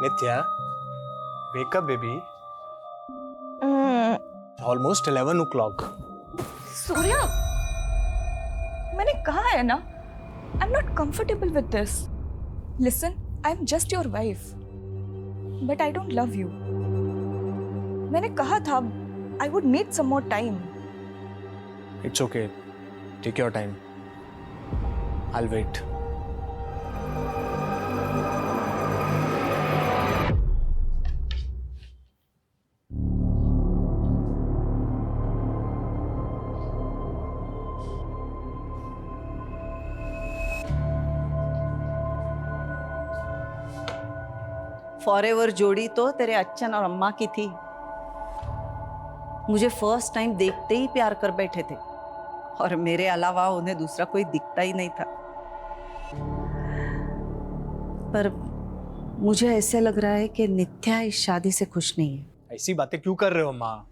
Nitya, wake up, baby. Mm, It's almost 11 o'clock. Surya, मैंने कहा है ना, I'm not comfortable with this. Listen, I'm just your wife, but I don't love you. मैंने कहा था, I would need some more time. It's okay. Take your time. I'll wait. Forever जोड़ी तो तेरे अच्छन और अम्मा की थी। मुझे फर्स्ट टाइम देखते ही प्यार कर बैठे थे और मेरे अलावा उन्हें दूसरा कोई दिखता ही नहीं था। पर मुझे ऐसे लग रहा है कि नित्या इस शादी से खुश नहीं है। ऐसी बातें क्यों कर रहे हो माँ?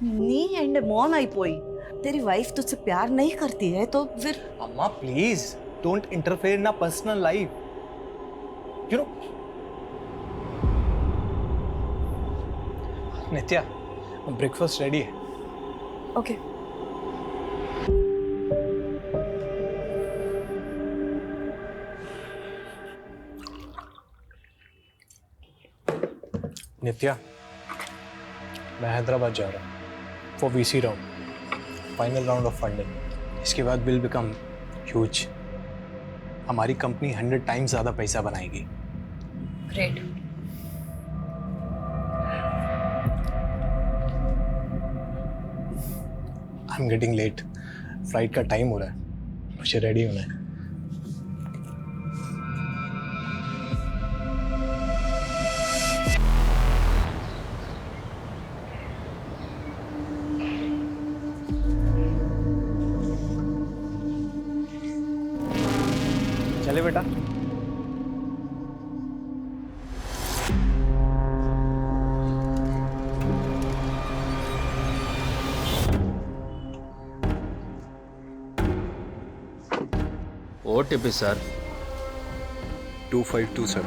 नी एंड मॉन आई पोई, तेरी वाइफ तुझसे प्यार नहीं करती है तो फिर। अम्मा please don't interfere in personal life. You know Nitya, breakfast ready है. Okay. नित्या, मैं हैदराबाद जा रहा हूँ for VC round, final round of funding. इसके बाद विल बिकम ह्यूज. हमारी कंपनी 100 टाइम्स ज़्यादा पैसा बनाएगी. Great. I am getting late. Flight का टाइम हो रहा है, मुझे रेडी होना है. चले बेटा. OTP sir. 2527.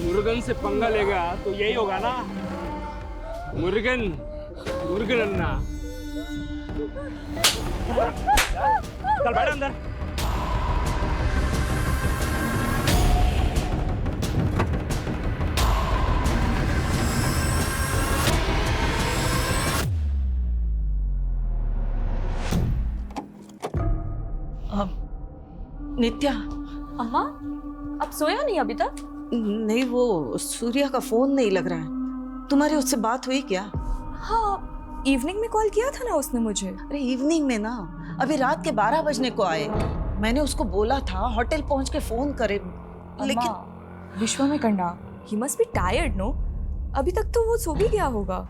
मुर्गन से पंगा लेगा तो यही होगा ना. मुर्गन मुर्गन अन्ना. चल बैठ अंदर. नित्या, अम्मा, अब सोया नहीं अभी तक? नहीं वो सूर्या का फोन नहीं लग रहा है। तुम्हारी उससे बात हुई क्या? हाँ, इवनिंग में कॉल किया था ना उसने मुझे. अरे इवनिंग में ना, अभी रात के 12 बजने को आए. मैंने उसको बोला था होटल पहुंच के फोन करे, लेकिन अम्मा, विश्व में करना, he must be tired, no? अभी तक तो वो सो भी गया होगा.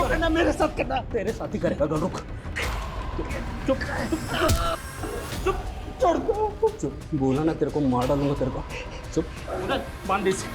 करना मेरे साथ करना. तेरे साथ ही करेगा. रुक. चुप चुप. छोड़ दो. चुप. बोला ना तेरे को मार डालूंगा तेरे को. चुप. बांध इसे.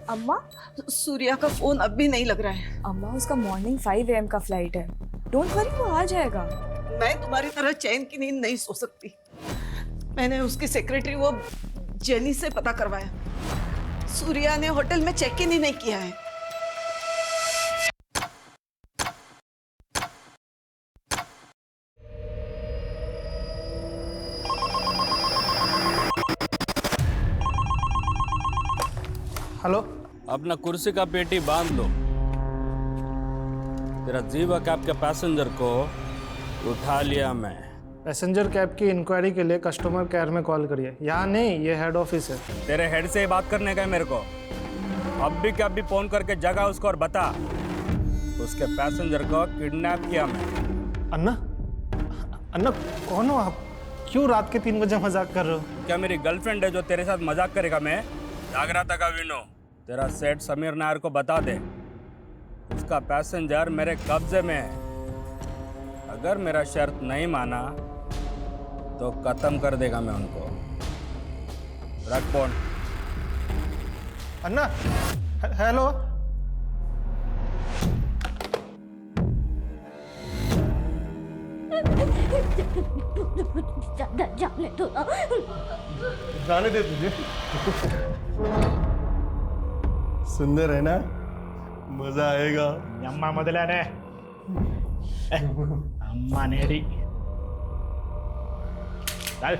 अम्मा सूर्या का फोन अब भी नहीं लग रहा है। अम्मा उसका मॉर्निंग 5 AM का फ्लाइट है। डोंट वरी, वो आ जाएगा। मैं तुम्हारी तरह चैन की नींद नहीं सो सकती। मैंने उसकी सेक्रेटरी वो जेनी से पता करवाया। सूर्या ने होटल में चेक इन ही नहीं किया है। हेलो। अपना कुर्सी का पेटी बांध लो। तेरा जीवा कैब के पैसेंजर को उठा लिया मैं। पैसेंजर कैब की इंक्वायरी के लिए कस्टमर केयर में कॉल करिए। यहाँ नहीं, ये हेड ऑफिस है। तेरे हेड से ही बात करने का है मेरे को। अब भी क्या भी फोन करके जगा उसको और बता उसके पैसेंजर को किडनैप किया मैं। अन्ना, अन्ना कौन हो आप? क्यों रात के 3 बजे मजाक कर रहे हो? क्या मेरी गर्लफ्रेंड है जो तेरे साथ मजाक करेगा? मैं जाग रहा था का विनो। तेरा सेठ समीर नायर को बता दे उसका पैसेंजर मेरे कब्जे में है। अगर मेरा शर्त नहीं माना तो खत्म कर देगा मैं उनको। रख फोन। अन्ना, हेलो। जाने दो ना। जाने दे तुझे। सुंदर है ना, मजा आएगा। अम्मा ಮೊದಲನೇ अम्मा नेडी चल।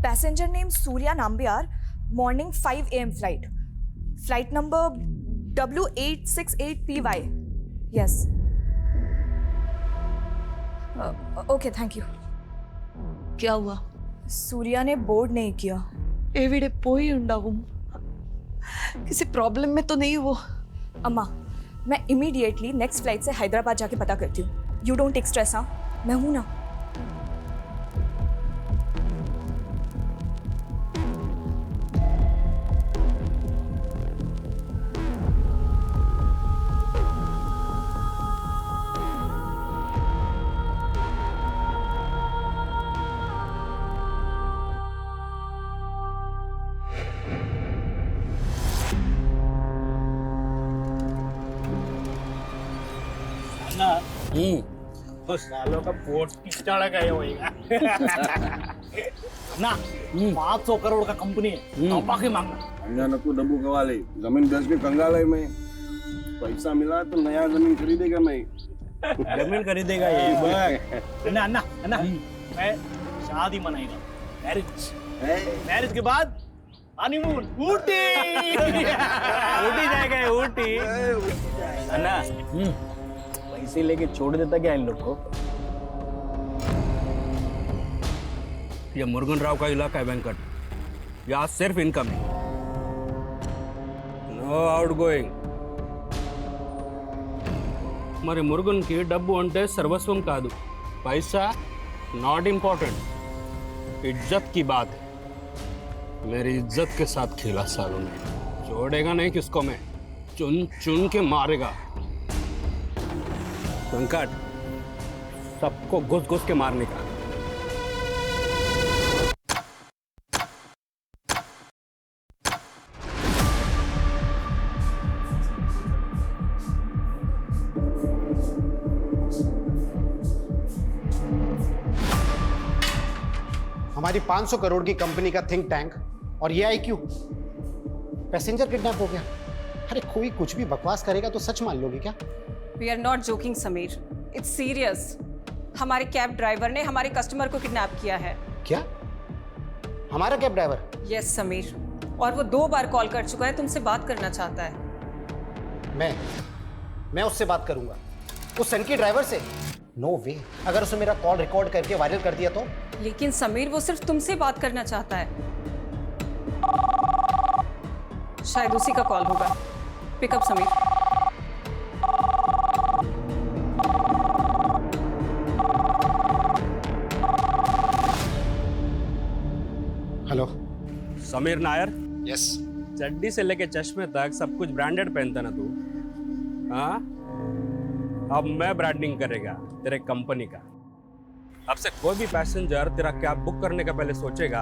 Passenger name Surya Nambiar, morning 5 AM flight. Flight number W868PY. Yes. Okay, thank you. क्या हुआ? सूर्या ने बोर्ड नहीं किया। एविडे पोई उंडावुम। किसी प्रॉब्लम में तो नहीं वो? अम्मा, मैं इमीडिएटली नेक्स्ट फ्लाइट से हैदराबाद जाके पता करती हूँ। You don't take stress. हाँ, मैं हूँ ना। उस सालों का पोर्ट पिस्टाड़ा गया होगा ना। 500 करोड़ का कंपनी है, तो बाकी मांगना। अचानक को डब्बू कवाले जमीन बेच के कंगाल है मैं। पैसा मिला तो नया जमीन खरीदेगा मैं। जमीन खरीदेगा ये। अन्ना अन्ना अन्ना, मैं शादी मनाएगा। मैरिज के बाद हनीमून ऊटी। ऊटी जाएगा, ऊटी। अन्ना पैसे लेके छोड़ देता क्या इन लोग को? ये मुरुगन राव का इलाका है वेंकट। यहाँ सिर्फ इनकमिंग, नो आउट गोइंग। మరి మురుగన్కి డబ్బు అంటే సర్వస్వం కాదు, पैसा नॉट इम्पोर्टेंट। इज्जत की बात है। मेरी इज्जत के साथ खेला सालों ने। छोड़ेगा नहीं किसको मैं, चुन चुन के मारेगा। वेंकट, सबको घुस घुस के मारने का। हमारी 500 करोड़ की कंपनी का थिंक टैंक और ये IQ, पैसेंजर किडनैप हो गया। अरे कोई कुछ भी बकवास करेगा तो सच मान लोगे क्या? We are not joking Sameer, it's serious. हमारे कैब ड्राइवर ने हमारे कस्टमर को किडनैप किया है। क्या? हमारा कैब ड्राइवर? यस समीर, और वो 2 बार कॉल कर चुका है, तुमसे बात करना चाहता है। मैं उससे बात करूंगा, उस सन की ड्राइवर से? नो वे। अगर उसने मेरा कॉल रिकॉर्ड करके वायरल कर दिया तो? लेकिन समीर वो सिर्फ तुमसे बात करना चाहता है। शायद उसी का कॉल होगा। Pickup Sameer. Hello Sameer Nair. Yes. चड्डी से लेके चश्मे तक सब कुछ ब्रांडेड पहनता ना तू? हाँ, अब मैं ब्रांडिंग करेगा तेरे कंपनी का। अब से कोई भी पैसेंजर तेरा कैब बुक करने का पहले सोचेगा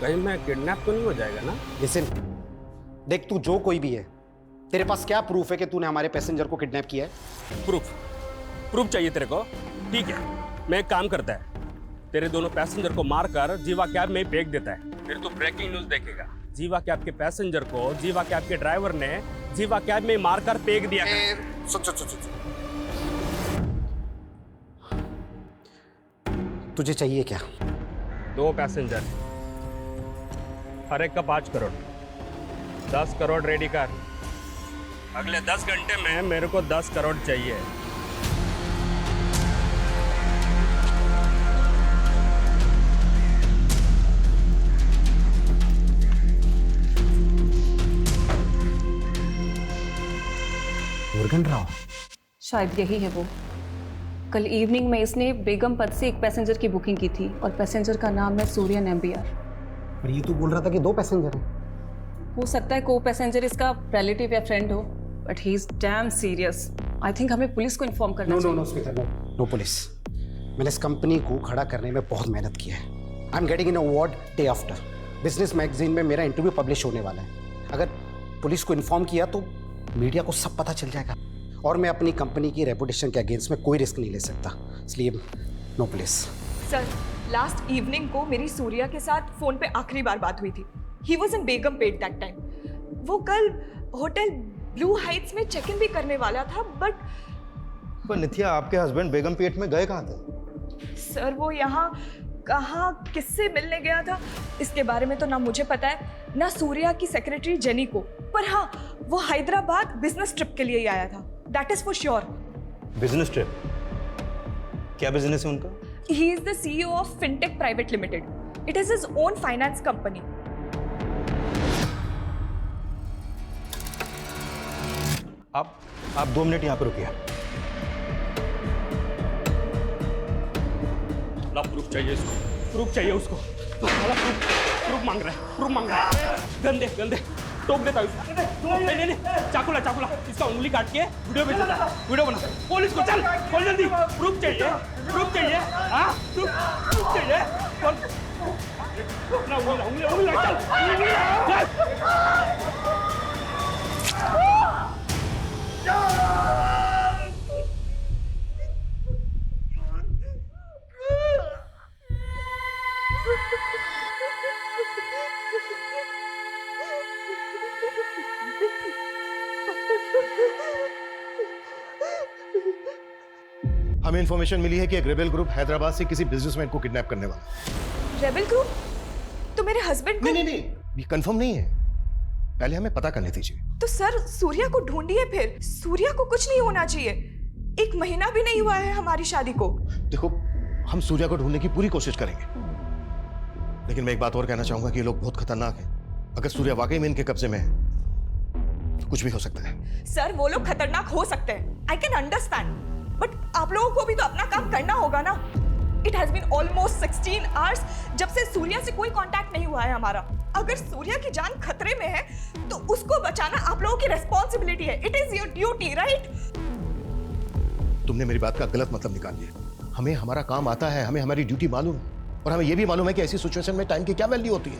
कहीं मैं किडनैप तो नहीं हो जाएगा ना। लिसन, देख तू जो कोई भी है, तेरे पास क्या प्रूफ है कि तूने हमारे पैसेंजर को किडनैप किया है? प्रूफ चाहिए तेरे को? ठीक है, मैं एक काम करता है, तेरे दोनों पैसेंजर को मारकर जीवा कैब में फेंक देता है, फिर तू ब्रेकिंग न्यूज देखेगा। जीवा कैब के पैसेंजर को जीवा कैब के ड्राइवर ने जीवा कैब में मारकर फेंक दिया। सुन। तुझे चाहिए क्या? 2 पैसेंजर, हर एक का 5 करोड़, 10 करोड़ रेडी कर। अगले 10 घंटे में मेरे को 10 करोड़ चाहिए। मुर्गन राव? शायद यही है वो। कल इवनिंग में इसने बेगम पथ से एक पैसेंजर की बुकिंग की थी और पैसेंजर का नाम है सूर्या नंबियार। पर ये तो बोल रहा था कि 2 पैसेंजर हैं। हो सकता है को पैसेंजर इसका रिलेटिव या फ्रेंड हो, but he is damn serious. I think हमें पुलिस को इन्फॉर्म करना चाहिए। No Smita, no police. मैंने इस कंपनी को खड़ा करने में बहुत मेहनत की है। आई am getting an award day after. Business magazine में मेरा इंटरव्यू पब्लिश होने वाला है। अगर पुलिस को इन्फॉर्म किया तो मीडिया को सब पता चल जाएगा, और मैं अपनी कंपनी की रेपुटेशन के अगेंस्ट में कोई रिस्क नहीं ले सकता, इसलिए no police. Sir, last evening को मेरी सूर्या के साथ फोन पे आखिरी बार बात हुई थी। He was in Begumpet that time. वो कल होटल ब्लू हाइट्स में चेक इन भी करने वाला था, बट नित्या, आपके हस्बैंड बेगमपेट में गए कहाँ थे? सर वो यहाँ कहाँ किससे मिलने गया था इसके बारे में तो ना मुझे पता है, ना सूर्या की सेक्रेटरी जेनी को। पर हाँ, वो हैदराबाद बिजनेस ट्रिप के लिए ही आया था, that is for sure. Business trip? क्या बिजनेस है उनका? He is the CEO of fintech private limited. It is his own finance company. आप 2 मिनट यहाँ पर रुकिए। ला, प्रूफ चाहिए इसको, प्रूफ चाहिए उसको। प्रूफ मांग रहा है। गंदे टोक देता है उसको। नहीं, चाकूला इसका उंगली काट के वीडियो भेज देता है। वीडियो बना, पुलिस को चल जल्दी। प्रूफ चाहिए। हाँ, प्रूफ चाहिए। ना उंगली हमें इंफॉर्मेशन मिली है कि एक रेबेल ग्रुप हैदराबाद से किसी बिजनेसमैन को किडनैप करने वाला है। Rebel group? तो मेरे हस्बैंड को? नहीं, ये कंफर्म नहीं है, पहले हमें पता करने दीजिए। तो सर सूर्या को ढूंढिए फिर। सूर्या को कुछ नहीं होना चाहिए। 1 महीना भी नहीं हुआ है हमारी शादी को। देखो, हम सूर्या को ढूंढने की पूरी कोशिश करेंगे, लेकिन मैं एक बात और कहना चाहूंगा कि ये लोग बहुत खतरनाक हैं। अगर सूर्या वाकई में इनके कब्जे में है तो कुछ भी हो सकता है। सर वो लोग खतरनाक हो सकते हैं, आई कैन अंडरस्टैंड, बट आप लोगों को भी तो अपना काम करना होगा ना। It has been almost 16 hours जब से सूर्या से कोई कांटेक्ट नहीं हुआ है हमारा। अगर सूर्या की जान खतरे में है तो उसको बचाना आप लोगों की रिस्पॉन्सिबिलिटी है। It is your duty, right? तुमने मेरी बात का गलत मतलब निकाल लिया। हमें हमारा काम आता है, हमें हमारी ड्यूटी मालूम है, और हमें यह भी मालूम है कि ऐसी सिचुएशन में टाइम की क्या वैल्यू होती है।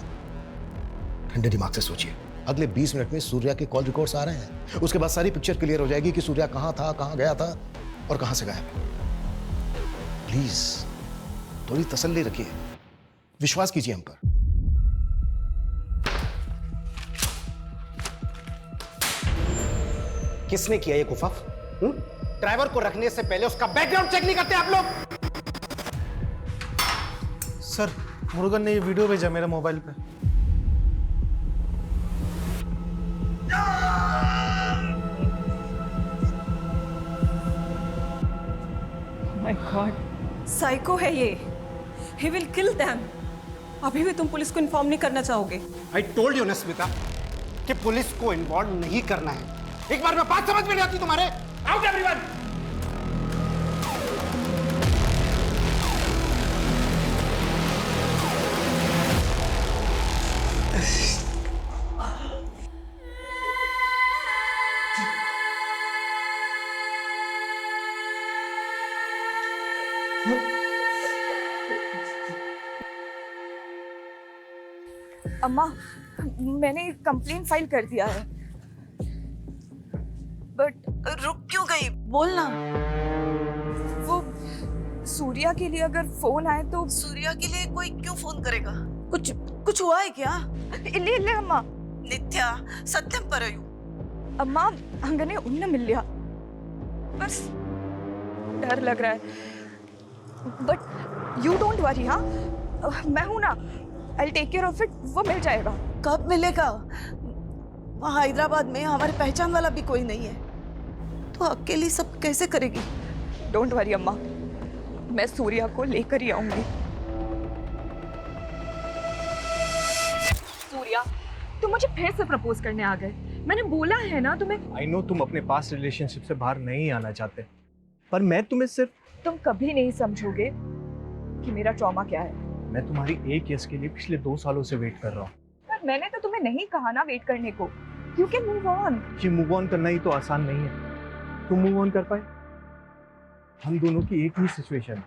ठंडे दिमाग से सोचिए, अगले 20 मिनट में सूर्या के कॉल रिकॉर्ड्स आ रहे हैं। उसके बाद सारी पिक्चर क्लियर हो जाएगी कि सूर्या कहां था, कहां गया था और कहां से गायब। प्लीज थोड़ी तसल्ली रखिए, विश्वास कीजिए हम पर। किसने किया ये कुफाफ? ड्राइवर को रखने से पहले उसका बैकग्राउंड चेक नहीं करते आप लोग? सर, मुरुगन ने ये वीडियो भेजा मेरे मोबाइल पे। माय गॉड, साइको है ये। He will kill them. अभी भी तुम पुलिस को इन्फॉर्म नहीं करना चाहोगे? आई टोल्ड यू ना स्मिता कि पुलिस को इन्वॉल्व नहीं करना है। एक बार में बात समझ में नहीं आती तुम्हारे? Out everyone. Huh? अम्मा, मैंने कंप्लेन फाइल कर दिया है, बट रुक क्यों गई? बोलना। वो सूर्या के लिए अगर फोन आए तो सूर्या के लिए कोई क्यों फोन करेगा? कुछ हुआ है क्या? इल्ले अम्मा, नित्या सत्यम परयू। अम्मा अंगने उन्न मिल लिया, बस डर लग रहा है। बट यू डोंट वरी, हाँ मैं हूं ना, I take care of it, वो मिल जाएगा। कब मिलेगा? वहाँ हैदराबाद में हमारे पहचान वाला भी कोई नहीं है, तो अकेली सब कैसे करेगी? डोंट वरी अम्मा, मैं सूर्या को लेकर ही आऊंगी। सूर्या, तुम मुझे फिर से प्रपोज करने आ गए। मैंने बोला है ना तुम्हें। आई नो तुम अपने पास्ट रिलेशनशिप से बाहर नहीं आना चाहते, पर मैं तुम्हें सिर्फ... तुम कभी नहीं समझोगे कि मेरा ट्रॉमा क्या है। मैं तुम्हारी एक यस के लिए पिछले 2 सालों से वेट कर रहा हूँ। पर मैंने तो तुम्हें नहीं कहा ना वेट करने को। You can move on. ये मूव ऑन करना ही तो आसान नहीं है। तुम मूव ऑन कर पाए? हम दोनों की एक ही सिचुएशन है।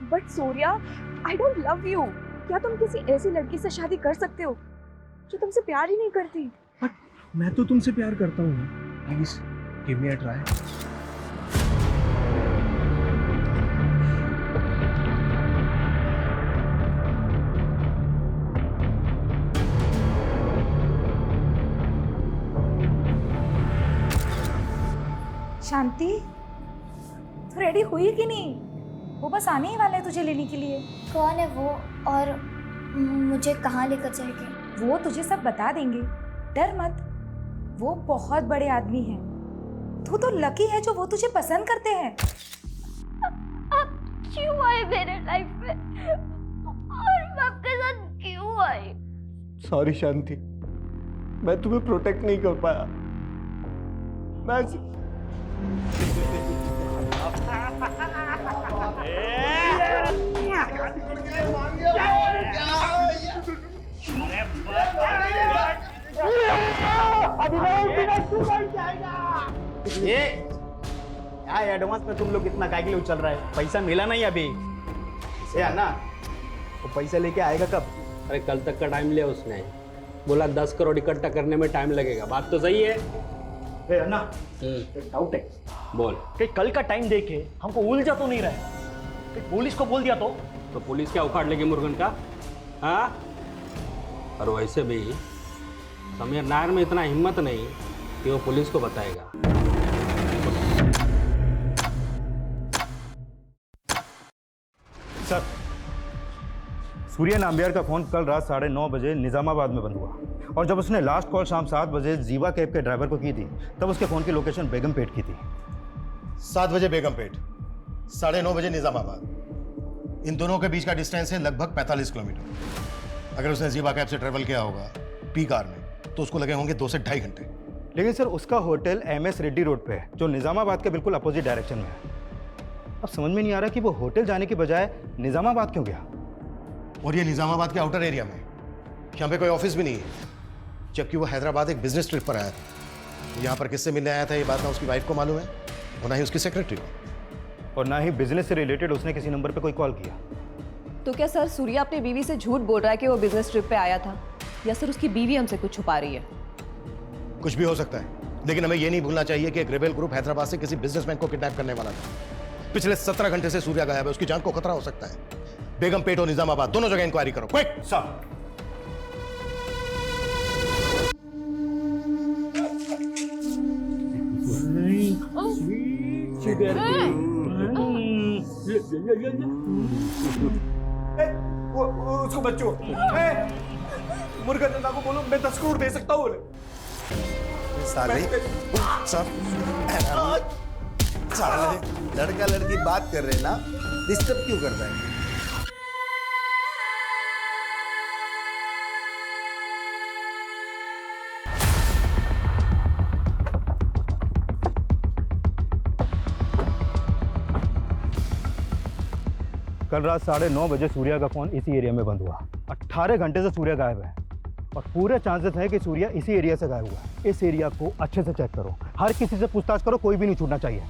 But Surya, I don't love you. क्या तुम किसी ऐसी लड़की से शादी कर सकते हो जो तुमसे प्यार ही नहीं करती? बट मैं तो तुमसे प्यार करता हूँ। Please give me a try. Shanti, तू रेडी हुई कि नहीं? वो बस आने ही वाला है तुझे लेने के लिए। कौन है वो और मुझे कहाँ लेकर जाएंगे? वो तुझे सब बता देंगे, डर मत। वो बहुत बड़े आदमी हैं। तू तो लकी है जो वो तुझे पसंद करते हैं। आप क्यों आए मेरे लाइफ में और मैं आपके साथ क्यों आई? सॉरी शांति, मैं तुम्हें प्रोटेक्ट नहीं कर पाया। मैं ये क्या एडवांस में तुम लोग इतना काय के लिए उछल रहा है? पैसा मिला नहीं अभी। ये अन्ना, वो पैसा लेके आएगा कब? अरे कल तक का टाइम लिया उसने, बोला 10 करोड़ इकट्ठा करने में टाइम लगेगा। बात तो सही है। ए अन्ना, एक डाउट है। बोल। कि कल का टाइम देखे हमको उलझा तो नहीं रहा? कि पुलिस को बोल दिया तो पुलिस क्या उखाड़ लेगी मुर्गन का? हाँ, और वैसे भी समीर नायर में इतना हिम्मत नहीं कि वो पुलिस को बताएगा। सर, सूर्या नाम्बियार का फोन कल रात 9:30 बजे निजामाबाद में बंद हुआ, और जब उसने लास्ट कॉल शाम 7 बजे जीवा कैब के ड्राइवर को की थी, तब उसके फोन की लोकेशन बेगमपेट की थी। 7 बजे बेगमपेट, 9:30 बजे निजामाबाद। इन दोनों के बीच का डिस्टेंस है लगभग 45 किलोमीटर। अगर उसने जीवा कैब से ट्रेवल किया होगा पी कार में, तो उसको लगे होंगे 2 से 2.5 घंटे। लेकिन सर, उसका होटल MS रेड्डी रोड पे है, जो निजामाबाद के बिल्कुल अपोजिट डायरेक्शन में है। अब समझ में नहीं आ रहा कि वो होटल जाने की बजाय निजामाबाद क्यों गया। और ये निजामाबाद के आउटर एरिया में, यहाँ पे कोई ऑफिस भी नहीं है, जबकि वो हैदराबाद एक बिजनेस ट्रिप पर आया था। यहाँ पर किससे मिलने आया था ये बात ना उसकी वाइफ को मालूम है और ना ही उसकी सेक्रेटरी को, और ना ही बिजनेस से रिलेटेड उसने किसी नंबर पे कोई कॉल किया। तो क्या सर सूर्या अपनी बीवी से झूठ बोल रहा है कि वो बिजनेस ट्रिप पे आया था, या सर उसकी बीवी हमसे कुछ छुपा रही है? कुछ भी हो सकता है, लेकिन हमें ये नहीं भूलना चाहिए कि एक रेबेल ग्रुप हैदराबाद से किसी बिजनेसमैन को किडनैप करने वाला था। पिछले 17 घंटे से सूर्या गायब है, उसकी जान को खतरा हो सकता है। बेगमपेट और निजामाबाद दोनों जगह इंक्वायरी करो, क्विक। सर, उसको बच्चों मुर्गा जनता को बोलो मैं 10 करोड़ दे सकता हूँ। साले लड़का लड़की बात कर रहे ना, डिस्टर्ब क्यों कर रहा है? कल रात 9:30 बजे सूर्या का फोन इसी एरिया में बंद हुआ। 18 घंटे से सूर्या गायब है, और पूरे चांसेस है कि सूर्या इसी एरिया से गायब हुआ है। इस एरिया को अच्छे से चेक करो, हर किसी से पूछताछ करो, कोई भी नहीं छूटना चाहिए।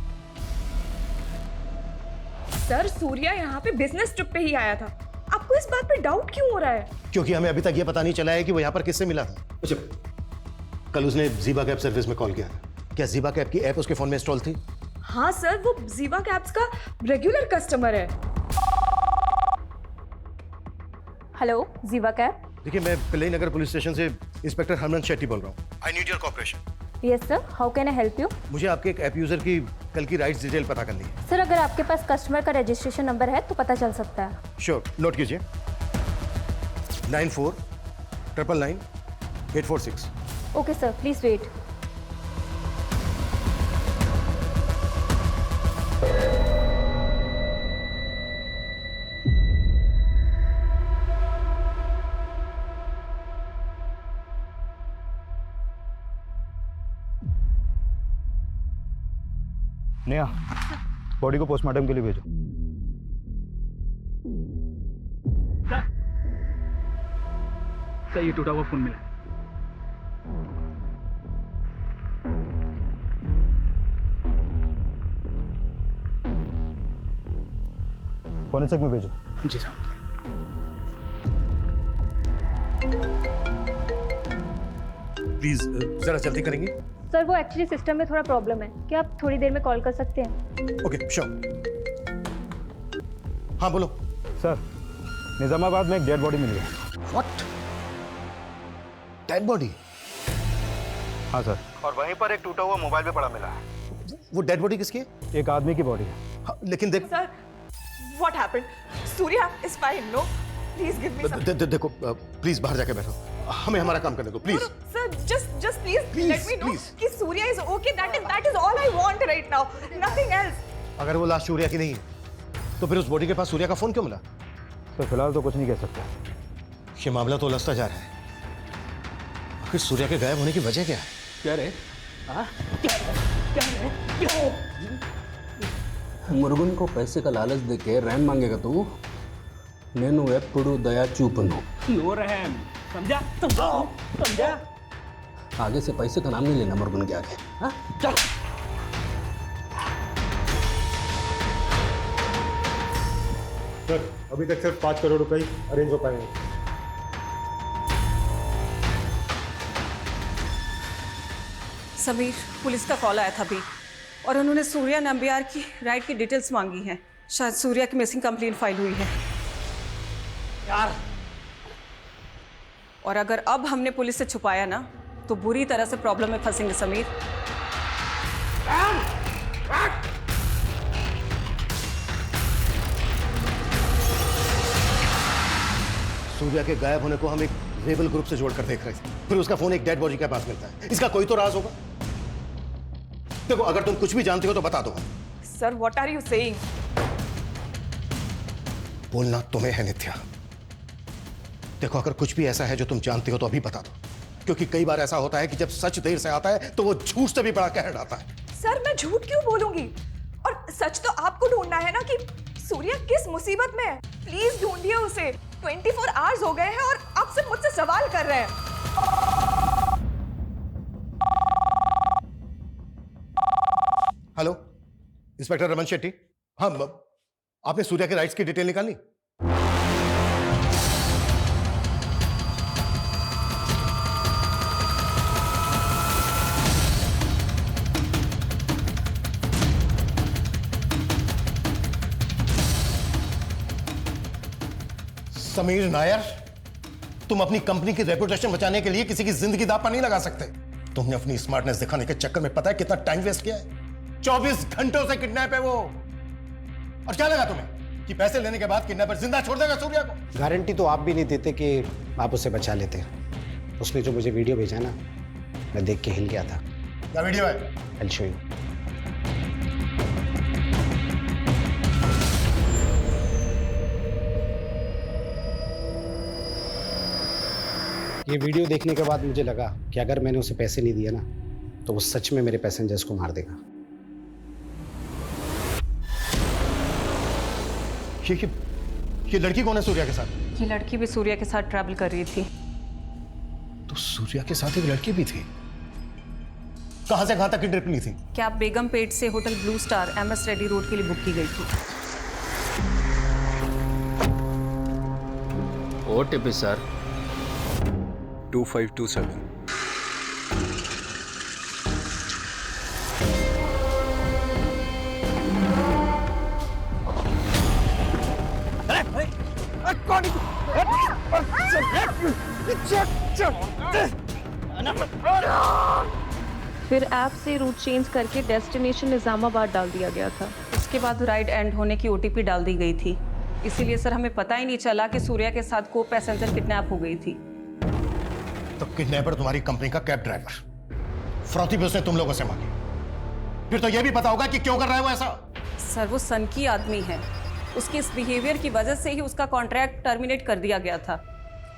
सर सूर्या यहाँ पे बिजनेस ट्रिप पे ही आया था, आपको आपको इस बात पे डाउट क्यों हो रहा है? क्योंकि हमें अभी तक ये पता नहीं चला है कि वो यहाँ पर किससे मिला था। अच्छा, कल उसने जीवा कैब सर्विस में कॉल किया था। क्या जीवा कैब की ऐप उसके फोन में इंस्टॉल थी? हाँ सर, वो जीवा कैब्स का रेगुलर कस्टमर है। हेलो, जीवा कैब। देखिए, मैं पिल्लई नगर पुलिस स्टेशन से इंस्पेक्टर हरमन शेट्टी बोल रहा हूँ। I need your cooperation. Yes sir, how can I help you? मुझे आपके एक ऐप यूजर की कल की राइड्स डिटेल पता करनी है। सर, अगर आपके पास कस्टमर का रजिस्ट्रेशन नंबर है तो पता चल सकता है। श्योर, नोट कीजिए। 94999846। Okay sir, please wait. Neha, body को पोस्टमार्टम के लिए भेजो। सर, ये टूटा हुआ फोन मिला। फोरेंसिक में भेजो। जी साहब। प्लीज जरा जल्दी करेंगे। सर, वो एक्चुअली सिस्टम में थोड़ा प्रॉब्लम है। क्या आप थोड़ी देर में कॉल कर सकते हैं? Okay, sure. हाँ बोलो। सर, निजामाबाद में एक डेड बॉडी मिली है। व्हाट? Dead body? हाँ सर, और वहीं पर एक टूटा हुआ मोबाइल भी पड़ा मिला है। वो डेड बॉडी किसकी है? एक आदमी की बॉडी है। हाँ, लेकिन देख sir, what happened? Surya is fine, no? Please give me some. देखो, प्लीज बाहर जाके बैठो, हमें हमारा काम करने दो, please. Sir, just please let me know please. कि Surya is okay. That is all I want right now. Nothing else. अगर वो लाश सूर्या की नहीं है तो फिर उस बॉडी के पास सूर्या का फोन क्यों मिला? तो फिलहाल तो कुछ नहीं कह सकते। ये मामला तो उलझता जा रहा है। आखिर सूर्या के गायब होने की वजह क्या है? क्या रे? मुर्गन को पैसे का लालच देके रैम मांगेगा तू? నేను ఎప్పుడు దయా చూపను। नो रहम, समझा? समझा? आगे से पैसे का नाम नहीं लेना मुर्गन के आगे। हाँ? चल। सर, अभी तक सिर्फ 5 करोड़ रुपए अरेंज हो पाए हैं। समीर, पुलिस का कॉल आया था अभी और उन्होंने सूर्या नंबियार की राइड की डिटेल्स मांगी हैं। शायद सूर्या की मिसिंग कंप्लेंट फाइल हुई है यार। और अगर अब हमने पुलिस से छुपाया ना तो बुरी तरह से प्रॉब्लम में फंसेंगे समीर। सूर्या के गायब होने को हम एक रेबल ग्रुप से जोड़कर देख रहे थे, फिर उसका फोन एक डेड बॉडी के पास मिलता है। इसका कोई तो राज होगा। देखो, अगर तुम कुछ भी जानते हो तो बता दो। Sir, what are you saying? बोलना तुम्हें है नित्या। देखो, अगर कुछ भी ऐसा है जो तुम जानते हो तो अभी बता दो, क्योंकि कई बार ऐसा होता है कि जब सच देर से आता है तो वो झूठ से भी बड़ा कहर आता है। सर, मैं झूठ क्यों बोलूंगी? और सच तो आपको ढूंढना है ना कि सूर्या किस मुसीबत में है। प्लीज ढूंढिए उसे। 24 आवर्स हो गए हैं और आप सिर्फ मुझसे सवाल कर रहे हैं। Hello, inspector Raman Shetty. हाँ, आपने सूर्या के राइट्स की डिटेल निकाली? समीर नायर, तुम अपनी कंपनी की रेपुटेशन बचाने के लिए किसी की जिंदगी दांव पर नहीं लगा सकते। तुमने अपनी स्मार्टनेस दिखाने के चक्कर में पता है कितना टाइम वेस्ट किया है। 24 घंटों से किडनैप है वो। और क्या लगा तुम्हें कि पैसे लेने के बाद किडनैपर जिंदा छोड़ देगा सूर्या को? गारंटी तो आप भी नहीं देते कि आप उसे बचा लेते। उसने जो मुझे वीडियो भेजा ना, मैं देख के हिल गया था। क्या वीडियो है? I'll show you. ये वीडियो देखने के बाद मुझे लगा कि अगर मैंने उसे पैसे नहीं दिए ना तो वो सच में मेरे पैसेंजर्स को मार देगा। ये लड़की कौन है सूर्या के साथ? ये लड़की भी सूर्या के साथ ट्रैवल कर रही थी। तो सूर्या के साथ एक लड़की भी थी। कहां से कहां तक की ट्रिप ली थी? कैब बेगमपेट से hotel blue star MS Reddy road के लिए बुक की गई थी। OTP sir 2527. फिर ऐप से रूट चेंज करके डेस्टिनेशन निजामाबाद डाल दिया गया था। उसके बाद राइड एंड होने की OTP डाल दी गई थी। इसीलिए सर हमें पता ही नहीं चला कि सूर्या के साथ को पैसेंजर किडनैप हो गई थी। तो किडनैपर तुम्हारी कंपनी का कैब ड्राइवर, फ्रौती भी उसने तुम लोगों से मांगी। फिर तो यह भी पता होगा कि क्यों कर रहा है वो ऐसा। सर वो सन की आदमी है, उसके इस बिहेवियर की वजह से ही उसका कॉन्ट्रैक्ट टर्मिनेट कर दिया गया था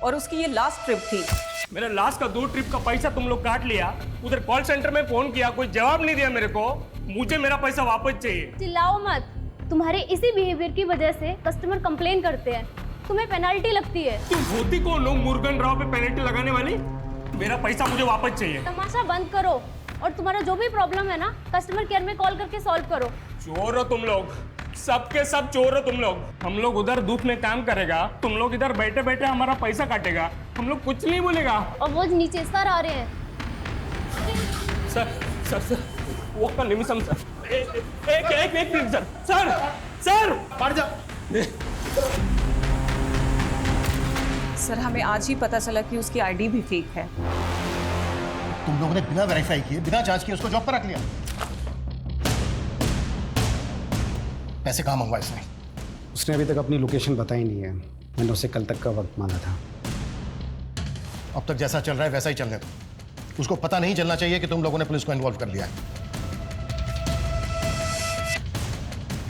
और उसकी ये लास्ट ट्रिप थी। मेरा लास्ट का 2 ट्रिप का पैसा तुम लोग काट लिया, उधर कॉल सेंटर में फोन किया, कोई जवाब नहीं दिया मेरे को। मुझे मेरा पैसा वापस चाहिए। चिल्लाओ मत, तुम्हारे इसी बिहेवियर की वजह से कस्टमर कंप्लेन करते हैं, तुम्हें पेनल्टी लगती है। तुम होती कौन हो मुर्गन राव पे पेनल्टी लगाने वाली? मेरा पैसा मुझे वापस चाहिए। तमाशा बंद करो और तुम्हारा जो भी प्रॉब्लम है ना कस्टमर केयर में कॉल करके सॉल्व करो। चोर हो तुम लोग, सबके सब चोर हो तुम लोग। हम लोग उधर धूप में काम करेगा, तुम लोग इधर बैठे बैठे हमारा पैसा काटेगा, हम लोग कुछ नहीं बोलेगा। और वो नीचे सर आ रहे हैं। सर सर सर ఒక్క నిమిషం सर, एक मिनट सर, सर सर हट जा। सर हमें आज ही पता चला कि उसकी ID भी फेक है। तुम लोगों ने बिना वेरीफाई किए, बिना जांच किए उसको जॉब पर रख लिया। पैसे कहाँ मंगवाए इसने? उसने अभी तक अपनी लोकेशन बताई नहीं है। मैंने उसे कल तक का वक्त मांगा था। अब तक जैसा चल रहा है वैसा ही चलने दो। उसको पता नहीं चलना चाहिए कि तुम लोगों ने पुलिस को इन्वॉल्व कर लिया है।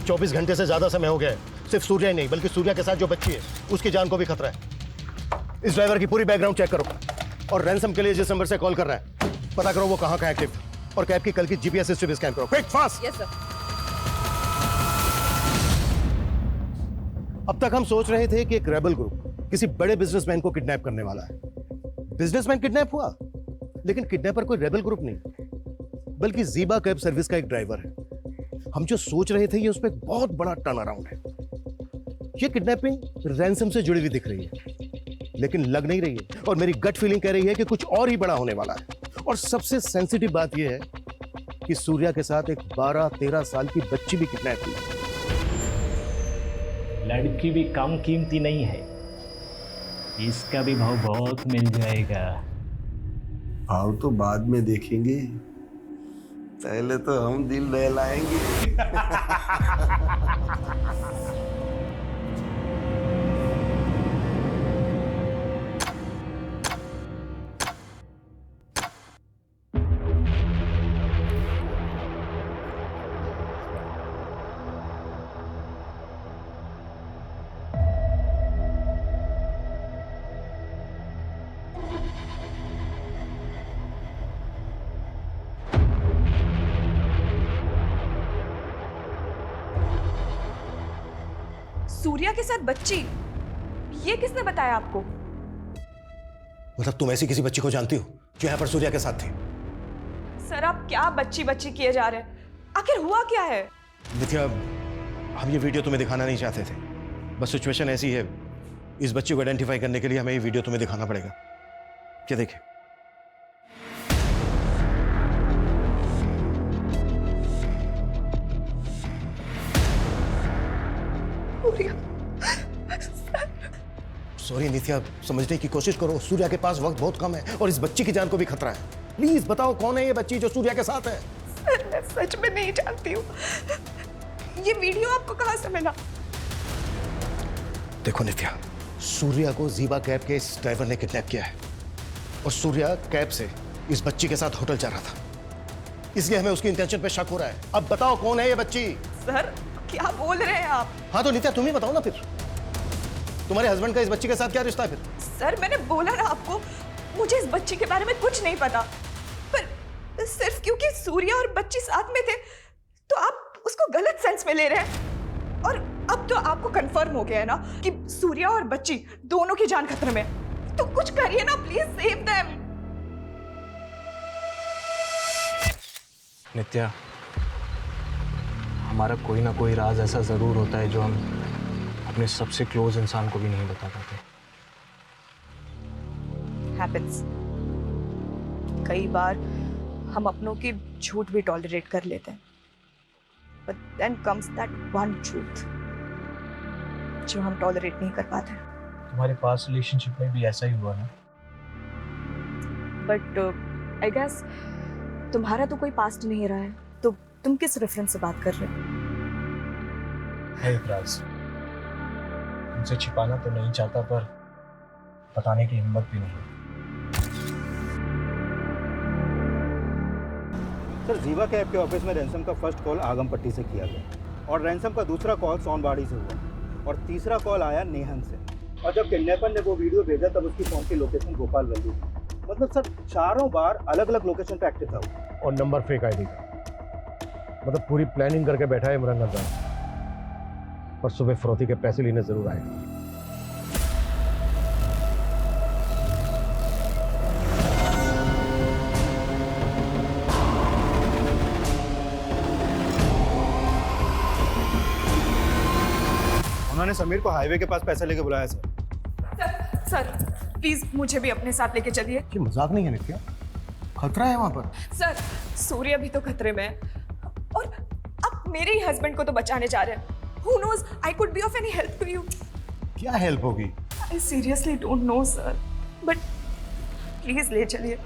24 घंटे से ज्यादा समय हो गया है। सिर्फ सूर्या ही नहीं बल्कि सूर्या के साथ जो बच्ची है उसकी जान को भी खतरा है। इस ड्राइवर की पूरी बैकग्राउंड चेक करो और रैंसम के लिए जिस नंबर से कॉल कर रहा है पता करो वो कहाँ का एक्टिव था और कैब की कल की GPS हिस्ट्री भी स्कैन करो। Quick fast. Yes sir. अब तक हम सोच रहे थे कि एक रेबल ग्रुप किसी बड़े बिजनेसमैन को किडनैप करने वाला है। बिजनेसमैन किडनैप हुआ, लेकिन किडनैपर कोई रेबल ग्रुप नहीं बल्कि ज़ीबा कैब सर्विस का एक ड्राइवर है। हम जो सोच रहे थे ये उसमें एक बहुत बड़ा टर्न अराउंड है। ये किडनैपिंग रैंसम से जुड़ी हुई दिख रही है लेकिन लग नहीं रही है और मेरी गट फीलिंग कह रही है कि कुछ और ही बड़ा होने वाला है। और सबसे सेंसिटिव बात यह है कि सूर्या के साथ एक 12-13 साल की बच्ची भी किडनैप हुई। लड़की भी कम कीमती नहीं है, इसका भी भाव बहुत मिल जाएगा। भाव तो बाद में देखेंगे, पहले तो हम दिल बहलाएंगे। सूर्या के साथ बच्ची, ये किसने बताया आपको? मतलब तुम ऐसी किसी बच्ची को जानती हो जो यहाँ पर सूर्या के साथ थी? सर आप क्या बच्ची बच्ची किए जा रहे हैं? आखिर हुआ क्या है? नित्या, हम ये वीडियो तुम्हें दिखाना नहीं चाहते थे, बस सिचुएशन ऐसी है। इस बच्ची को आइडेंटिफाई करने के लिए हमें ये वीडियो तुम्हें दिखाना पड़ेगा। क्या देखे? सॉरी नित्या, समझने की कोशिश करो। सूर्या के पास वक्त बहुत कम है और इस बच्ची की जान को भी खतरा है। प्लीज बताओ कौन है ये बच्ची जो सूर्या के साथ है? सर मैं सच में नहीं जानती हूँ। ये वीडियो आपको कहाँ से मिला? देखो नित्या, सूर्या को ज़ीबा कैब के इस ड्राइवर ने किडनैप किया है और सूर्या कैब से इस बच्ची के साथ होटल जा रहा था, इसलिए हमें उसकी इंटेंशन पे शक हो रहा है। अब बताओ कौन है ये बच्ची? सर क्या बोल रहे हैं आप? हाँ तो नित्या तुम ही बताओ ना फिर, तुम्हारे हस्बैंड का इस बच्ची के साथ क्या रिश्ता है फिर? सर मैंने बोला ना आपको, मुझे इस बच्ची के बारे में कुछ नहीं पता, पर सिर्फ क्योंकि सूर्या और बच्ची साथ में थे तो आप उसको गलत सेंस में ले रहे हैं। और अब तो आपको कंफर्म हो गया है ना कि सूर्या और बच्ची दोनों की जान खतरे में, तो कुछ करिए ना प्लीज, सेव देम। नित्या, हमारा कोई ना कोई राज ऐसा जरूर होता है जो हम अपने सबसे क्लोज इंसान को भी नहीं बता पाते। happens. कई बार हम अपनों की झूठ भी टॉलरेट कर लेते हैं, but then comes that one truth जो हम टॉलरेट नहीं कर पाते. तुम्हारे पास रिलेशनशिप में भी ऐसा ही हुआ ना? बट आई गेस तुम्हारा तो कोई पास्ट नहीं रहा है, तो तुम किस रेफरेंस से बात कर रहे हो? है इकराज, तुमसे छिपाना तो नहीं चाहता पर बताने की हिम्मत भी नहीं. सर जीवा कैब के ऑफिस में रैंसम का फर्स्ट कॉल आगमपट्टी से किया गया और रैंसम का दूसरा कॉल सोनबाड़ी से हुआ और तीसरा कॉल आया नेहन से. और जब किडनैपर ने वो वीडियो भेजा तब उसकी फोन की लोकेशन गोपाल वैली थी. मतलब सर चारों बार अलग अलग लोकेशन पे एक्टिव था वो. और नंबर फेक आईडी का. मतलब पूरी प्लानिंग करके बैठा है इमरान खान, पर सुबह फरोती के पैसे लेने जरूर आएगा. उन्होंने समीर को हाईवे के पास पैसे लेके बुलाया सर. सर प्लीज मुझे भी अपने साथ लेके चलिए. ये मजाक नहीं है नित्या, खतरा है वहां पर. सर सूर्या भी तो खतरे में है और आप मेरे ही हस्बैंड को तो बचाने जा रहे हैं. Who knows, I could be of any help to you. क्या हेल्प होगी? I seriously don't know, sir. But please ले चलिए.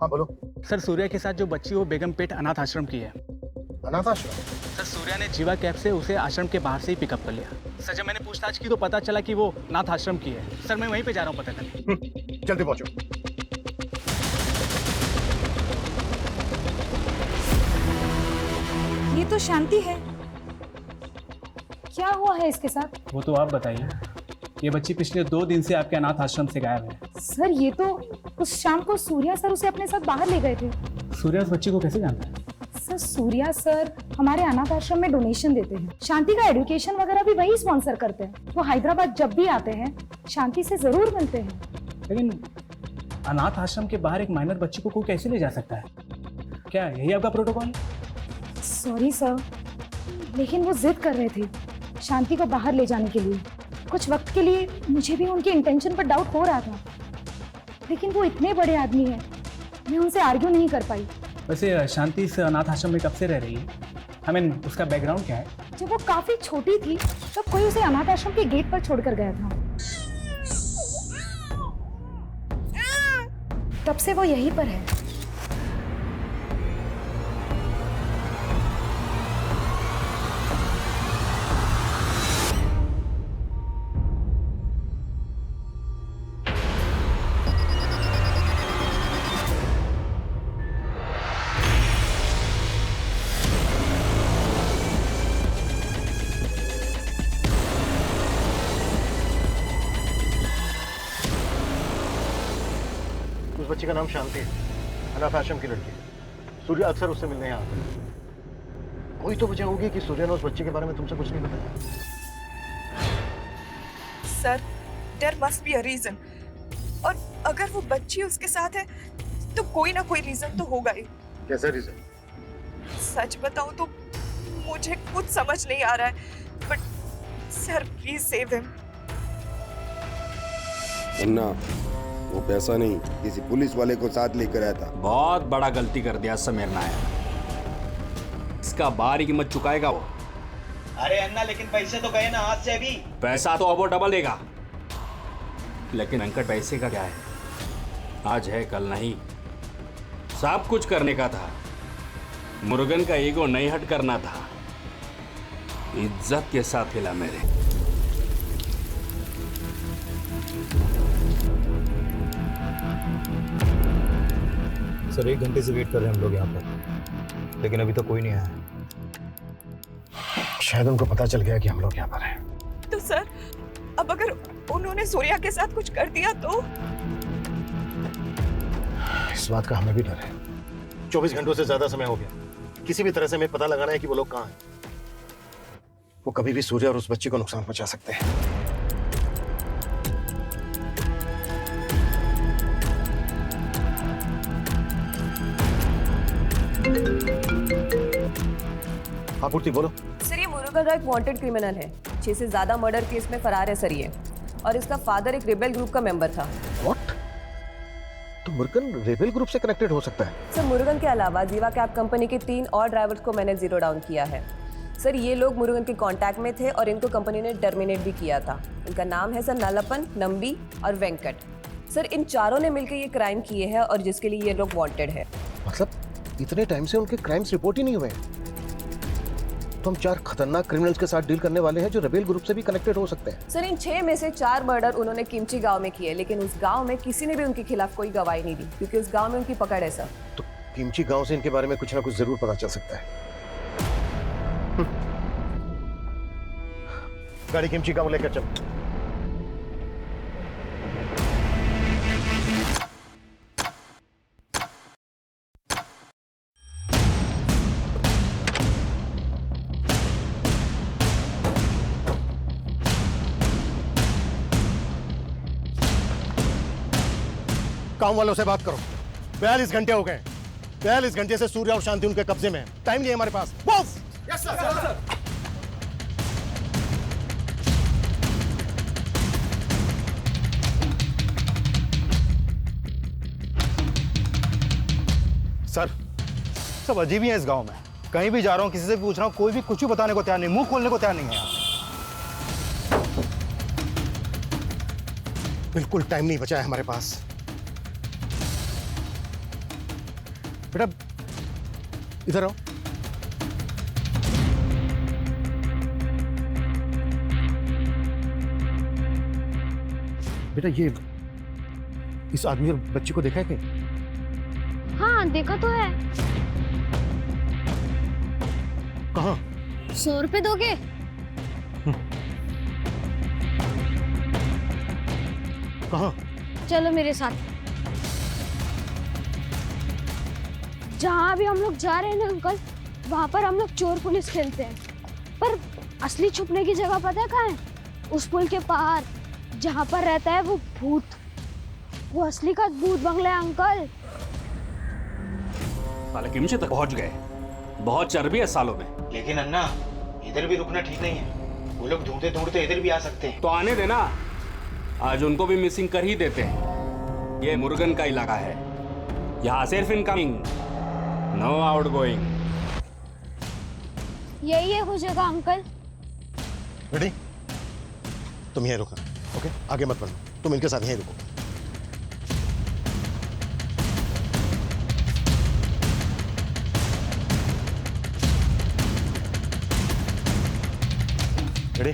हाँ बोलो. सर सूर्या के साथ जो बच्ची वो बेगमपेट अनाथ आश्रम की है. अनाथ आश्रम? सर सूर्या ने जीवा कैब से उसे आश्रम के बाहर से ही पिकअप कर लिया. सर जब मैंने पूछताछ की तो पता चला कि वो अनाथ आश्रम की है. सर मैं वहीं पे जा रहा हूँ पता करने. जल्दी पहुंचो. ये तो शांति है. क्या हुआ है इसके साथ? वो तो आप बताइए. ये बच्ची पिछले 2 दिन से आपके अनाथ आश्रम से गायब है. सर ये तो उस शाम को सूर्या सर उसे अपने साथ बाहर ले गए थे. सूर्या उस बच्ची को कैसे जानता है? सर सूर्या सर हमारे अनाथ आश्रम में डोनेशन देते हैं. शांति का एजुकेशन वगैरह भी वही स्पॉन्सर करते हैं. वो हैदराबाद जब भी आते हैं शांति से जरूर मिलते हैं. लेकिन अनाथ आश्रम के बाहर एक माइनर बच्ची को कोई कैसे ले जा सकता है? क्या यही आपका प्रोटोकॉल? सॉरी सर, लेकिन वो जिद कर रहे थे शांति को बाहर ले जाने के लिए. कुछ वक्त के लिए मुझे भी उनके इंटेंशन पर डाउट हो रहा था, लेकिन वो इतने बड़े आदमी हैं, मैं उनसे आर्ग्यू नहीं कर पाई. वैसे शांति इस अनाथ आश्रम में कब से रह रही है? उसका बैकग्राउंड क्या है? जब वो काफी छोटी थी तब कोई उसे अनाथ आश्रम के गेट पर छोड़कर गया था. तब से वो यहीं पर है. बच्ची का नाम शांति है, अनाथ आश्रम की लड़की है. सूर्या अक्सर उससे मिलने यहाँ आता है. कोई तो वजह होगी कि सूर्या ने उस बच्ची के बारे में तुमसे कुछ नहीं बताया. Sir there must be a reason, और अगर वो बच्ची उसके साथ है तो कोई ना कोई रीजन तो होगा ही. कैसा रीजन? सच बताऊं तो मुझे कुछ समझ नहीं आ रहा है, but sir please save him. अन्ना, वो पैसा नहीं किसी पुलिस वाले को साथ लेकर आया था. बहुत बड़ा गलती कर दिया समीर नायर. इसका बाहरी कीमत चुकाएगा वो. अरे अन्ना लेकिन पैसे तो गए ना हाथ से अभी. पैसा तो अब वो डबल देगा, लेकिन अंकट पैसे का क्या है? आज है कल नहीं. सब कुछ करने का था. मुर्गन का ईगो नहीं हट करना था. इज्जत के साथ हिला मेरे. सर 1 घंटे से वेट कर रहे हैं हम लोग यहाँ पर, लेकिन अभी तक कोई नहीं आया. शायद उनको पता चल गया कि हम लोग यहाँ पर हैं. तो सर अब अगर उन्होंने सूर्या के साथ कुछ कर दिया तो? इस बात का हमें भी डर है. 24 घंटों से ज्यादा समय हो गया. किसी भी तरह से हमें पता लगाना है कि वो लोग कहाँ हैं। वो कभी भी सूर्य और उस बच्चे को नुकसान पहुंचा सकते हैं। हाँ पूर्ति बोलो। सर ये मुरुगन राव एक वांटेड क्रिमिनल है। 6 से ज्यादा मर्डर केस में फरार है सर ये। और इसका फादर एक रेबेल ग्रुप का मेंबर था। व्हाट? तो मुरुगन रेबेल ग्रुप से कनेक्टेड हो सकता है? सर मुरुगन के अलावा जीवा कैब कंपनी के 3 और ड्राइवर्स को मैंने जीरो डाउन किया है। सर ये लोग मुरुगन के कांटेक्ट में थे और इनको कंपनी ने टर्मिनेट भी किया था। इनका नाम है सर नलपन, नंबी और वेंकट। सर इन चारों ने मिलकर ये क्राइम किए हैं और जिसके लिए ये लोग वांटेड है। मतलब इतने टाइम से उनके क्राइम्स रिपोर्ट ही नहीं हुए? तो हम 4 खतरनाक क्रिमिनल्स के साथ डील करने वाले हैं जो रेबेल ग्रुप से भी कनेक्टेड हो सकते हैं। सर इन 6 में से 4 मर्डर उन्होंने किमची गांव में किए, लेकिन उस गांव में किसी ने भी उनके खिलाफ कोई गवाही नहीं दी क्योंकि उस गांव में उनकी पकड़ है सर। तो किमची गांव से इनके बारे में कुछ ना कुछ जरूर पता चल सकता है। गाड़ी किमची गांव लेकर चल। काम वालों से बात करो। 42 घंटे हो गए। 42 घंटे से सूर्य और शांति उनके कब्जे में है। टाइम नहीं है हमारे पास। Yes sir. सर सब अजीब ही है इस गांव में। कहीं भी जा रहा हूँ, किसी से भी पूछ रहा हूँ, कोई भी कुछ भी बताने को तैयार नहीं, मुंह खोलने को तैयार नहीं है यहाँ। बिल्कुल टाइम नहीं बचा है हमारे पास। बेटा इधर आओ। बेटा ये इस आदमी और बच्ची को देखा है कहीं? हाँ देखा तो है। कहाँ? 100 रुपए दोगे? कहाँ? चलो मेरे साथ। जहाँ भी हम लोग जा रहे हैं ना अंकल, वहाँ पर हम लोग चोर पुलिस खेलते हैं। पर असली छुपने की जगह पता है कहाँ है? उस पुल के पार जहाँ पर रहता है वो भूत। वो असली का भूत बंगला है अंकल। साले किमचे तक पहुँच गए। बहुत चर्बी है सालों में। लेकिन अन्ना इधर भी रुकना ठीक नहीं है। वो लोग ढूंढते ढूंढते इधर भी आ सकते हैं। तो आने देना, आज उनको भी मिसिंग कर ही देते हैं। ये मुरुगन का इलाका है, यहाँ सिर्फ इनकमिंग, नो आउटगोइंग। यही है वो जगह अंकल। रेडी? तुम यहीं रुकना, ओके? आगे मत बढ़ो, तुम इनके साथ यहीं रुको। रेडी?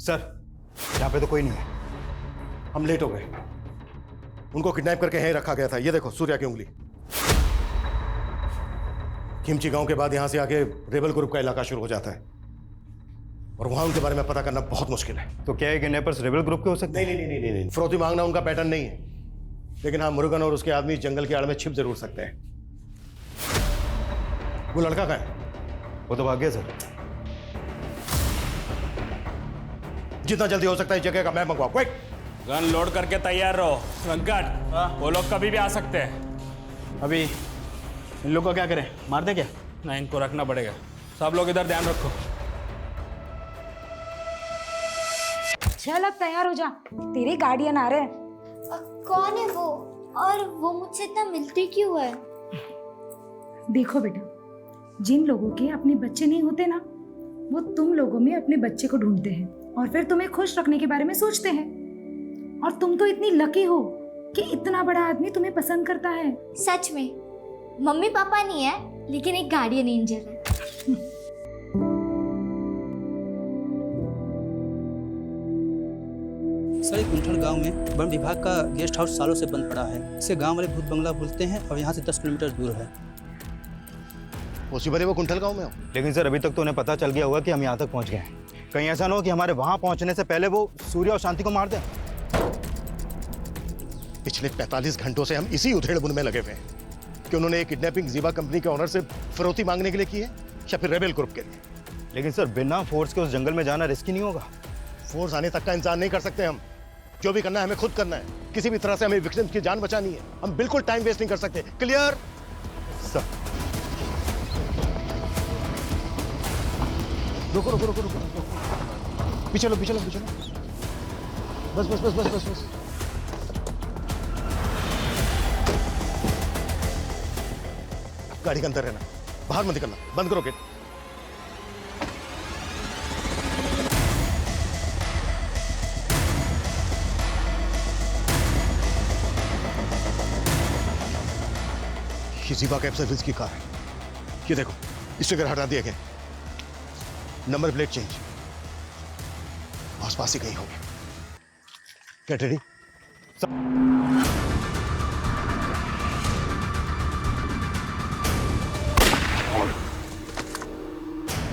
सर यहाँ पे तो कोई नहीं है। हम लेट हो गए। उनको किडनैप करके यहीं रखा गया था। ये देखो सूर्या की उंगली। खिमची गांव के बाद यहां से आगे रेबल ग्रुप का इलाका शुरू हो जाता है और वहां उनके बारे में पता करना बहुत मुश्किल है। तो क्या है किडनैपर्स रेबल ग्रुप के हो सकते हैं? नहीं। फिरौती मांगना उनका पैटर्न नहीं है, लेकिन हाँ मुरुगन और उसके आदमी जंगल की आड़ में छिप जरूर सकते हैं। वो लड़का कहाँ है? वो तो भाग गया सर। जितना जल्दी हो सकता है इस जगह का मैप मंगवाओ, क्विक। गन लोड करके तैयार रहो। वेंकट, वो लोग कभी भी आ सकते हैं। अभी इन लोग का क्या करें? मार दे क्या? नहीं, इनको रखना पड़ेगा। सब लोग इधर ध्यान रखो। चल अब तैयार हो जा, तेरे गार्डियन आ रहे हैं। कौन है वो? और वो मुझसे इतना मिलती क्यों है? देखो बेटा, जिन लोगों के अपने बच्चे नहीं होते ना, वो तुम लोगों में अपने बच्चे को ढूंढते हैं और फिर तुम्हें खुश रखने के बारे में सोचते हैं। और तुम तो इतनी लकी हो कि इतना बड़ा आदमी तुम्हें पसंद करता है। सच में मम्मी पापा नहीं है, लेकिन एक गार्डियन एंजल है। सर एक कुंठल गांव में वन विभाग का गेस्ट हाउस सालों से बंद पड़ा है। इसे गांव वाले भूत बंगला बोलते हैं और यहाँ से 10 किलोमीटर दूर है। उसी बड़े वो कुंठल गांव में हो। लेकिन सर अभी तक तो उन्हें पता चल गया होगा कि हम यहाँ तक पहुँच गए हैं। कहीं ऐसा ना हो कि हमारे वहाँ पहुँचने से पहले वो सूर्या और शांति को मार दें। पिछले 45 घंटों से हम इसी उधेड़-बुन में लगे हुए हैं कि उन्होंने एक किडनैपिंग जीवा कंपनी के ऑनर से फिरौती मांगने के लिए की है या फिर रेबेल ग्रुप के लिए। लेकिन सर बिना फोर्स के उस जंगल में जाना रिस्की नहीं होगा। फोर्स आने तक का इंतजार नहीं कर सकते हम। जो भी करना है हमें खुद करना है। किसी भी तरह से हमें विक्टिम्स की जान बचानी है। हम बिल्कुल टाइम वेस्ट नहीं कर सकते। Clear sir? रुको रुको रुको रुको पीछे लो पीछे लो पीछे लो। बस बस बस बस बस बस। गाड़ी के अंदर रहना, बाहर मत निकलना। बंद करो गेट। ये जीवा कैब सर्विस की कार है। ये देखो स्टिकर हटा दिया गया, नंबर प्लेट चेंज, आसपास ही कहीं होगी। Get ready.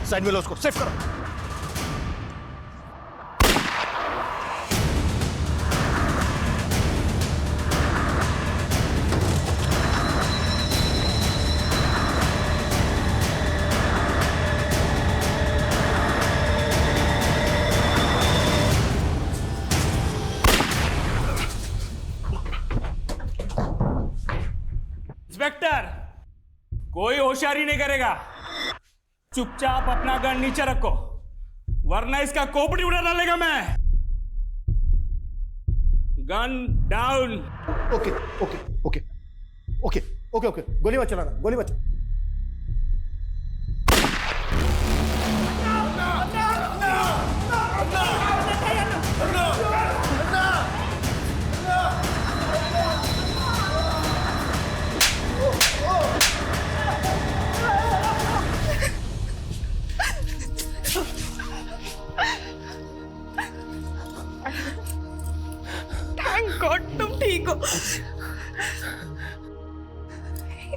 साइड में लो उसको, सेफ करो। इंस्पेक्टर, कोई होशियारी नहीं करेगा। चुपचाप अपना गन नीचे रखो, वरना इसका खोपड़ी उड़ा डालेगा मैं। Gun down. Okay okay okay okay okay okay. गोली मत चलाना, गोली मत। Thank God तुम ठीक हो।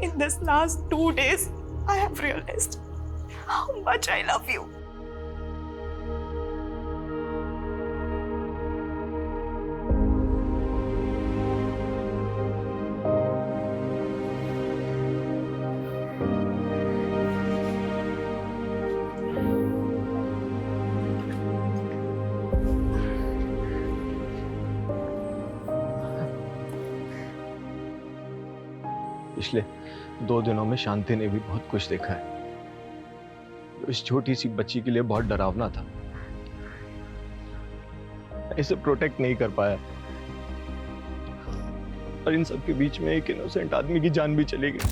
In this last 2 days, I have realized how much I love you. पिछले 2 दिनों में शांति ने भी बहुत कुछ देखा है। इस छोटी सी बच्ची के लिए बहुत डरावना था। इसे प्रोटेक्ट नहीं कर पाया और इन सब के बीच में एक इनोसेंट आदमी की जान भी चली गई।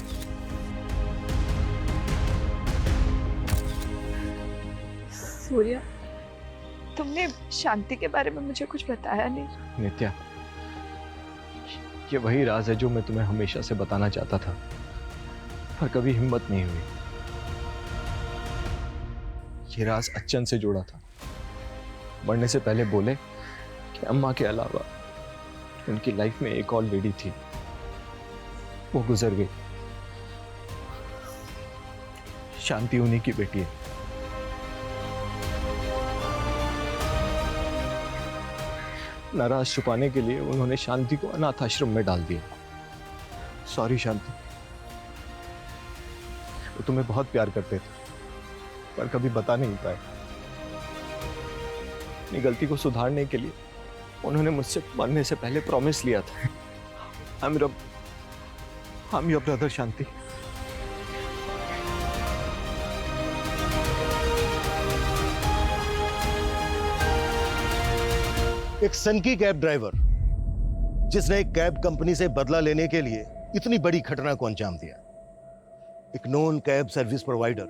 सूर्या, तुमने शांति के बारे में मुझे कुछ बताया नहीं। नित्या, ये वही राज है जो मैं तुम्हें हमेशा से बताना चाहता था, पर कभी हिम्मत नहीं हुई। ये राज अच्छन से जुड़ा था। मरने से पहले बोले कि अम्मा के अलावा उनकी लाइफ में एक और लेडी थी, वो गुजर गई। शांति उन्हीं की बेटी है। नाराज छुपाने के लिए उन्होंने शांति को अनाथ आश्रम में डाल दिया। सॉरी शांति, वो तुम्हें बहुत प्यार करते थे पर कभी बता नहीं पाए। अपनी गलती को सुधारने के लिए उन्होंने मुझसे मरने से पहले प्रॉमिस लिया था। I'm your brother शांति। एक सनकी कैब ड्राइवर जिसने एक कैब कंपनी से बदला लेने के लिए इतनी बड़ी घटना को अंजाम दिया। एक नॉन कैब सर्विस प्रोवाइडर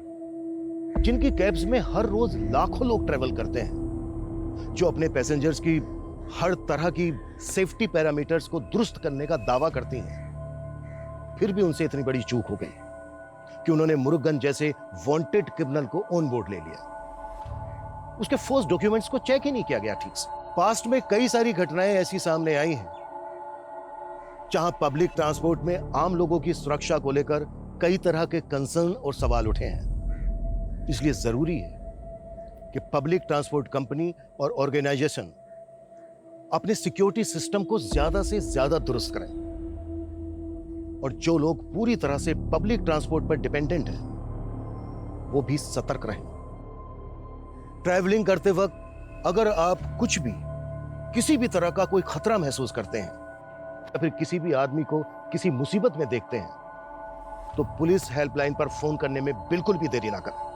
जिनकी कैब्स में हर रोज लाखों लोग ट्रेवल करते हैं, जो अपने पैसेंजर्स की हर तरह की सेफ्टी पैरामीटर्स को दुरुस्त करने का दावा करती हैं, फिर भी उनसे इतनी बड़ी चूक हो गई कि उन्होंने मुरुगन जैसे वांटेड क्रिमिनल को ऑन बोर्ड ले लिया। उसके फर्स्ट डॉक्यूमेंट्स को चेक ही नहीं किया गया ठीक से। पास्ट में कई सारी घटनाएं ऐसी सामने आई हैं जहां पब्लिक ट्रांसपोर्ट में आम लोगों की सुरक्षा को लेकर कई तरह के कंसर्न और सवाल उठे हैं। इसलिए जरूरी है कि पब्लिक ट्रांसपोर्ट कंपनी और ऑर्गेनाइजेशन अपने सिक्योरिटी सिस्टम को ज्यादा से ज्यादा दुरुस्त करें और जो लोग पूरी तरह से पब्लिक ट्रांसपोर्ट पर डिपेंडेंट हैं वो भी सतर्क रहें। ट्रैवलिंग करते वक्त अगर आप कुछ भी किसी भी तरह का कोई खतरा महसूस करते हैं या फिर किसी भी आदमी को किसी मुसीबत में देखते हैं तो पुलिस हेल्पलाइन पर फोन करने में बिल्कुल भी देरी ना करें।